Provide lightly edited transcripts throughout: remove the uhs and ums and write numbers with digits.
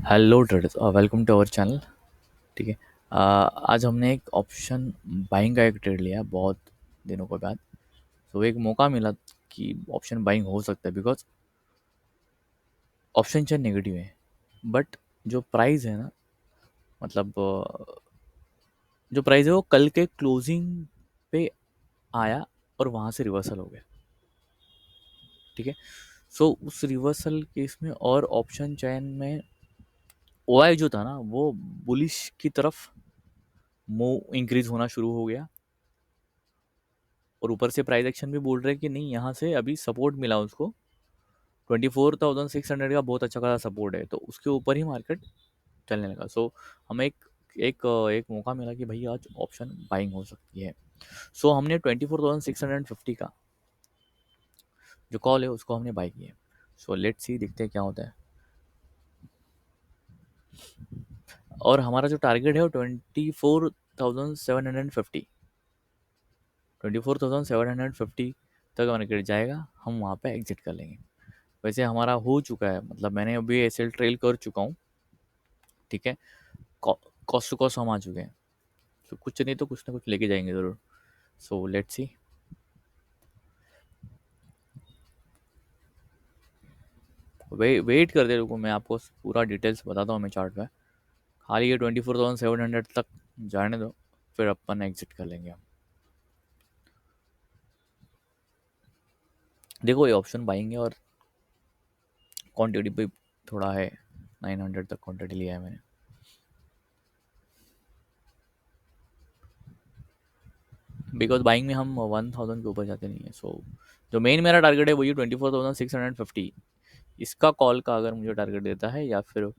Hello traders, welcome to our channel. ठीक है। आज हमने एक ऑप्शन बाइंग का एक ट्रेड लिया बहुत दिनों के बाद। तो एक मौका मिला कि ऑप्शन बाइंग हो सकता है, बिकॉज ऑप्शन चाहे नेगेटिव है, बट जो प्राइस है ना, मतलब जो प्राइस है वो कल के क्लोजिंग पे आया और वहाँ से रिवर्सल हो गया। ठीक है। सो उस रिवर्सल केस में और ऑप्शन चैन में ओआई जो था ना, वो बुलिश की तरफ मूव इंक्रीज होना शुरू हो गया। और ऊपर से प्राइस एक्शन भी बोल रहे हैं कि नहीं, यहाँ से अभी सपोर्ट मिला उसको। 24,600 का बहुत अच्छा खासा सपोर्ट है, तो उसके ऊपर ही मार्केट चलने लगा। सो हमें एक मौका मिला कि भाई आज ऑप्शन बाइंग हो सकती है। सो हमने 24,650 का जो कॉल है उसको हमने बाई किया। सो लेट्स सी, देखते हैं क्या होता है। और हमारा जो टारगेट है वो 24,750, 24,750 तक मार्केट जाएगा, हम वहाँ पे एग्जिट कर लेंगे। वैसे हमारा हो चुका है, मतलब मैंने अभी एसएल ट्रेल कर चुका हूँ। ठीक है। कॉस्ट टू कॉस्ट हम आ चुके हैं। तो कुछ नहीं तो कुछ ना कुछ लेके जाएंगे ज़रूर। So let's see. वेट कर दे, रुको, मैं आपको पूरा डिटेल्स बताता हूँ मैं चार्ट पे। खाली ये 24,700 तक जाने दो, फिर अपन एग्जिट कर लेंगे हम। देखो, ये ऑप्शन बाइंग है और क्वान्टिटी भी थोड़ा है। 900 तक क्वान्टिटी लिया है मैंने। बिकॉज बाइंग में हम 1,000 के ऊपर जाते नहीं है। सो जो मेन मेरा टारगेट है वही 24,650। इसका कॉल का अगर मुझे टारगेट देता है, या फिर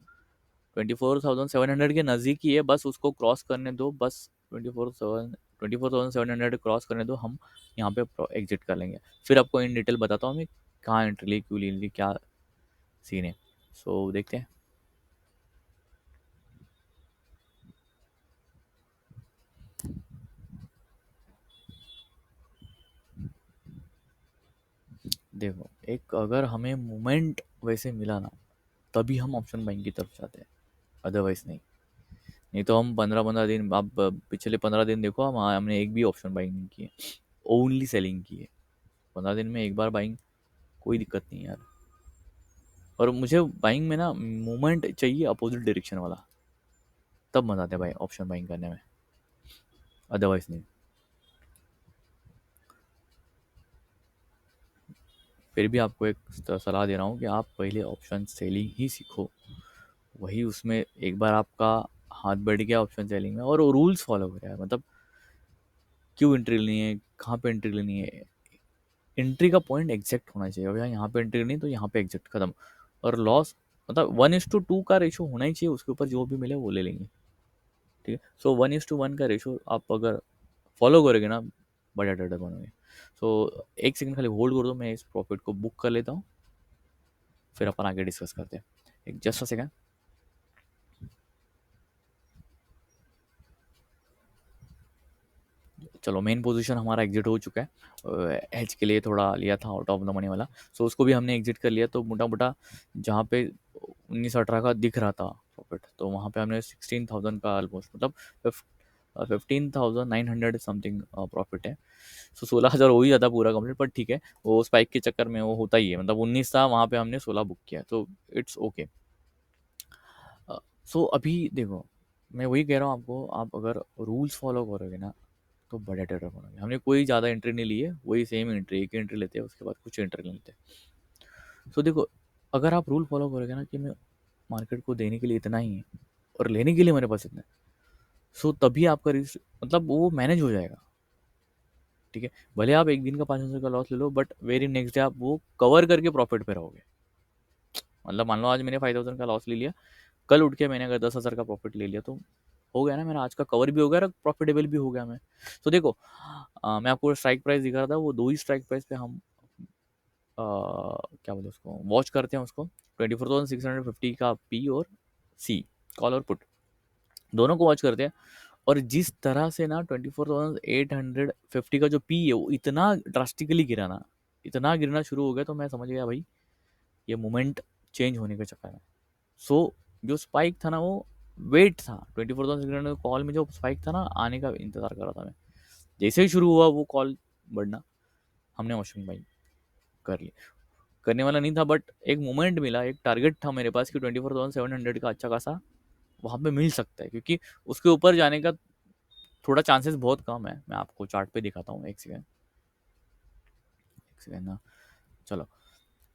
24,700 के नज़दीक ही है, बस उसको क्रॉस करने दो, बस 24,700 क्रॉस करने दो, हम यहाँ पे एग्जिट कर लेंगे। फिर आपको इन डिटेल बताता हूँ मैं कहाँ एंट्री ली, क्यों ली, क्या सीन है। सो देखते हैं। देखो, एक अगर हमें मोमेंट वैसे मिला ना, तभी हम ऑप्शन बाइंग की तरफ जाते हैं, अदरवाइज नहीं। नहीं तो हम 15-15 दिन, आप पिछले 15 दिन देखो, हमने एक भी ऑप्शन बाइंग नहीं की है, ओनली सेलिंग की है। 15 दिन में एक बार बाइंग, कोई दिक्कत नहीं है यार। और मुझे बाइंग में ना मूवमेंट चाहिए अपोजिट डायरेक्शन वाला, तब मजा आता है भाई ऑप्शन बाइंग करने में, अदरवाइज नहीं। फिर भी आपको एक सलाह दे रहा हूँ कि आप पहले ऑप्शन सेलिंग ही सीखो। वही उसमें एक बार आपका हाथ बैठ गया ऑप्शन सेलिंग में, और रूल्स फॉलो करें यार। मतलब क्यों एंट्री लेनी है, कहाँ पे एंट्री लेनी है, एंट्री का पॉइंट एग्जैक्ट होना चाहिए। भैया यहाँ पे एंट्री नहीं तो यहाँ पे एग्जैक्ट खत्म। और लॉस, मतलब 1:2 का रेशो होना ही चाहिए, उसके ऊपर जो भी मिले वो ले लेंगे। ठीक है। सो 1:1 का रेशो आप अगर फॉलो करोगे ना, बढ़िया ट्रेडर बनोगे। सो एक सेकंड खाली होल्ड कर दो, मैं इस प्रॉफिट को बुक कर लेता हूँ, फिर अपन आगे डिस्कस करते हैं। एक जस्ट अ सेकंड। चलो, मेन पोजीशन हमारा एग्जिट हो चुका है। एच के लिए थोड़ा लिया था आउट ऑफ द मनी वाला, सो उसको भी हमने एग्जिट कर लिया। तो मोटा मोटा जहाँ पे 19-18 का दिख रहा था प्रॉफिट, तो वहाँ पे हमने 16,000 का ऑलमोस्ट, मतलब 15,900 समथिंग प्रॉफिट है। सो 16,000 हो ही जाता पूरा कंप्लीट, पर ठीक है, वो स्पाइक के चक्कर में वो होता ही है। मतलब 19 था, वहाँ पे हमने 16 बुक किया, तो इट्स ओके। सो अभी देखो, मैं वही कह रहा हूँ आपको, आप अगर रूल्स फॉलो करोगे ना, तो बड़े ट्रेडर बनोगे। हमने कोई ज़्यादा एंट्री नहीं ली है, वही सेम एंट्री, एक एंट्री लेते हैं, उसके बाद कुछ एंट्री नहीं लेते। सो देखो, अगर आप रूल फॉलो करोगे ना कि मैं मार्केट को देने के लिए इतना ही है और लेने के लिए मेरे पास इतना है, सो तभी आपका रिस्क, मतलब वो मैनेज हो जाएगा। ठीक है। भले आप एक दिन का 500 का लॉस ले लो, बट वेरी नेक्स्ट डे आप वो कवर करके प्रॉफिट पे रहोगे। मतलब मान लो आज मैंने 5,000 का लॉस ले लिया, कल उठ के मैंने अगर 10,000 का प्रॉफिट ले लिया, तो हो गया ना मेरा, आज का कवर भी हो गया और प्रॉफिटेबल भी हो गया मैं। तो देखो, मैं आपको स्ट्राइक प्राइस दिखा रहा था, वो दो ही स्ट्राइक प्राइस पे हम क्या बोलते हैं उसको, वॉच करते हैं उसको। 24,650 का पी और सी, कॉल और पुट, दोनों को वॉच करते हैं। और जिस तरह से ना 24,850 का जो पी है वो इतना ड्रास्टिकली गिरा ना, इतना गिरना शुरू हो गया, तो मैं समझ गया भाई ये मोमेंट चेंज होने के चक्कर में। सो जो स्पाइक था ना वो वेट था, 24,600 कॉल में जो स्पाइक था ना आने का इंतजार कर रहा था मैं। जैसे ही शुरू हुआ वो कॉल बढ़ना, हमने ऑप्शन बाइंग कर ली। करने वाला नहीं था बट एक मोमेंट मिला, एक टारगेट था मेरे पास कि 24,700 का अच्छा खासा वहाँ पे मिल सकता है, क्योंकि उसके ऊपर जाने का थोड़ा चांसेस बहुत कम है। मैं आपको चार्ट पे दिखाता हूँ, एक सेकेंड, एक सेकेंड ना। चलो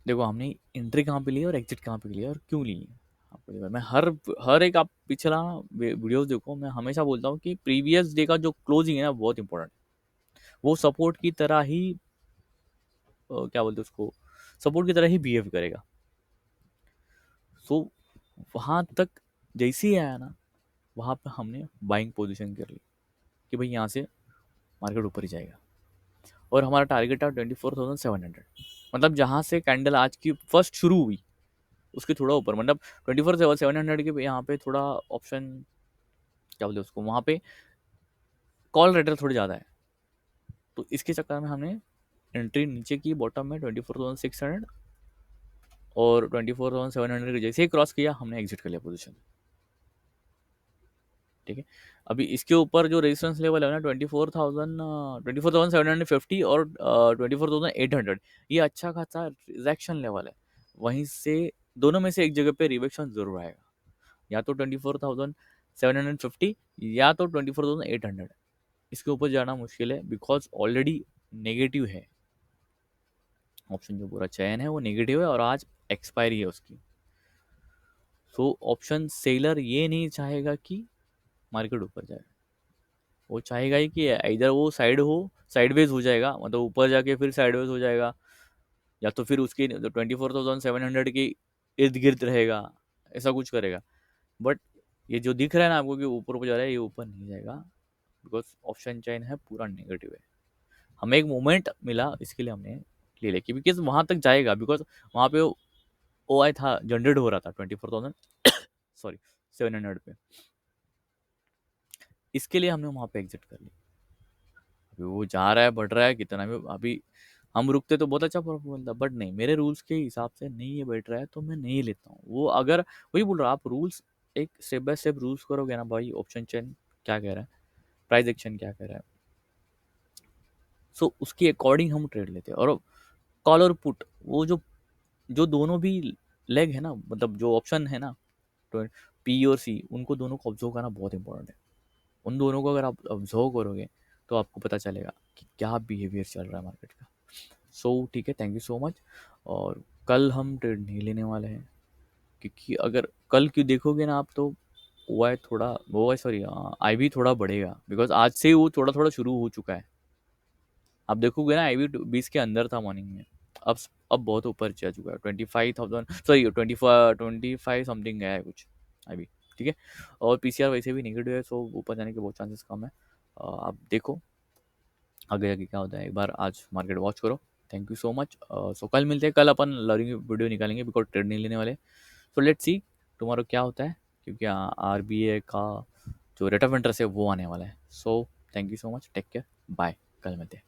देखो, हमने एंट्री कहाँ पे ली और एग्जिट कहाँ पे ली और क्यों ली है। आपको देखो, मैं हर हर एक, आप पिछला वीडियोस देखो, मैं हमेशा बोलता हूँ कि प्रीवियस डे का जो क्लोजिंग है ना बहुत इंपॉर्टेंट, वो सपोर्ट की तरह ही क्या बोलते हैं उसको, सपोर्ट की तरह ही बिहेव करेगा। सो वहाँ तक जैसे ही आया ना, वहाँ पे हमने बाइंग पोजीशन कर ली कि भाई यहाँ से मार्केट ऊपर ही जाएगा। और हमारा टारगेट था 24,700, मतलब जहाँ से कैंडल आज की फर्स्ट शुरू हुई उसके थोड़ा ऊपर, मतलब 24,700 के यहाँ पे थोड़ा ऑप्शन क्या बोलते हैं उसको, वहाँ पे कॉल रेटर थोड़ी ज़्यादा है। तो इसके चक्कर में हमने एंट्री नीचे की बॉटम में 24,600, और 24,700 के जैसे ही क्रॉस किया हमने एग्जिट कर लिया पोजीशन। ठीक है, अभी इसके ऊपर जो रेजिस्टेंस लेवल है ना 24,750 और 24,800, ये अच्छा खासा रिजेक्शन लेवल है। वहीं से दोनों में से एक जगह पे रिवेक्शन जरूर आएगा, या तो 24,750 या तो 24,800। इसके ऊपर जाना मुश्किल है बिकॉज ऑलरेडी नेगेटिव है, ऑप्शन जो पूरा चयन है वो नेगेटिव है और आज एक्सपायरी है उसकी। सो ऑप्शन सेलर ये नहीं चाहेगा कि मार्केट ऊपर जाए, वो चाहेगा ही कि इधर वो साइड हो, साइडवेज हो जाएगा, मतलब ऊपर जाके फिर साइडवेज हो जाएगा, या तो फिर उसके 24,700 के इर्द गिर्द रहेगा, ऐसा कुछ करेगा। बट ये जो दिख रहा है ना आपको कि ऊपर ऊपर जा रहा है, ये ऊपर नहीं जाएगा बिकॉज ऑप्शन चेन है पूरा नेगेटिव है। हमें एक मोमेंट मिला, इसके लिए हमने ले लिया बिकॉज वहां तक जाएगा, बिकॉज वहां पे ओ आई था, जनरेट हो रहा था 24,000 सॉरी 700 पे। इसके लिए हमने वहां पे एग्जिट कर लिया। अभी वो जा रहा है, बढ़ रहा है कितना भी, अभी हम रुकते तो बहुत अच्छा प्रॉफिट मिलता, बट नहीं, मेरे रूल्स के हिसाब से नहीं ये बैठ रहा है तो मैं नहीं लेता हूँ वो। अगर वही बोल रहा हूँ, आप रूल्स एक स्टेप बाय स्टेप रूल्स करोगे ना भाई, ऑप्शन चेन क्या कह रहा है, प्राइस एक्शन क्या कह रहा है, सो उसके अकॉर्डिंग हम ट्रेड लेते हैं। और कॉल और पुट, वो जो जो दोनों भी लेग है ना, मतलब जो ऑप्शन है ना, तो पी और सी, उनको दोनों को ऑब्जर्व करना बहुत इंपॉर्टेंट है। उन दोनों को अगर आप ऑब्जर्व करोगे तो आपको पता चलेगा कि क्या बिहेवियर चल रहा है मार्केट का। सो ठीक है, थैंक यू सो मच। और कल हम ट्रेड नहीं लेने वाले हैं, क्योंकि अगर कल की देखोगे ना आप तो ओ आई थोड़ा, ओ आई सॉरी, आई भी थोड़ा बढ़ेगा बिकॉज आज से ही वो थोड़ा थोड़ा शुरू हो चुका है। आप देखोगे ना, आई भी 20 के अंदर था मॉर्निंग में, अब अब बहुत ऊपर जा चुका है, 25,000 सॉरी 25 समथिंग गया है कुछ अभी। ठीक है, और पीसीआर वैसे भी नेगेटिव है, सो ऊपर जाने के बहुत चांसेस कम है। आप देखो आगे आगे क्या होता है, एक बार आज मार्केट वॉच करो। Thank you so much. So कल मिलते हैं, कल अपन लर्निंग वीडियो निकालेंगे बिकॉज ट्रेड नहीं लेने वाले। सो लेट्स सी टुमारो क्या होता है, क्योंकि आरबीआई का जो रेट ऑफ इंटरेस्ट है वो आने वाला है। So thank you so much, take care, bye, कल मिलते हैं।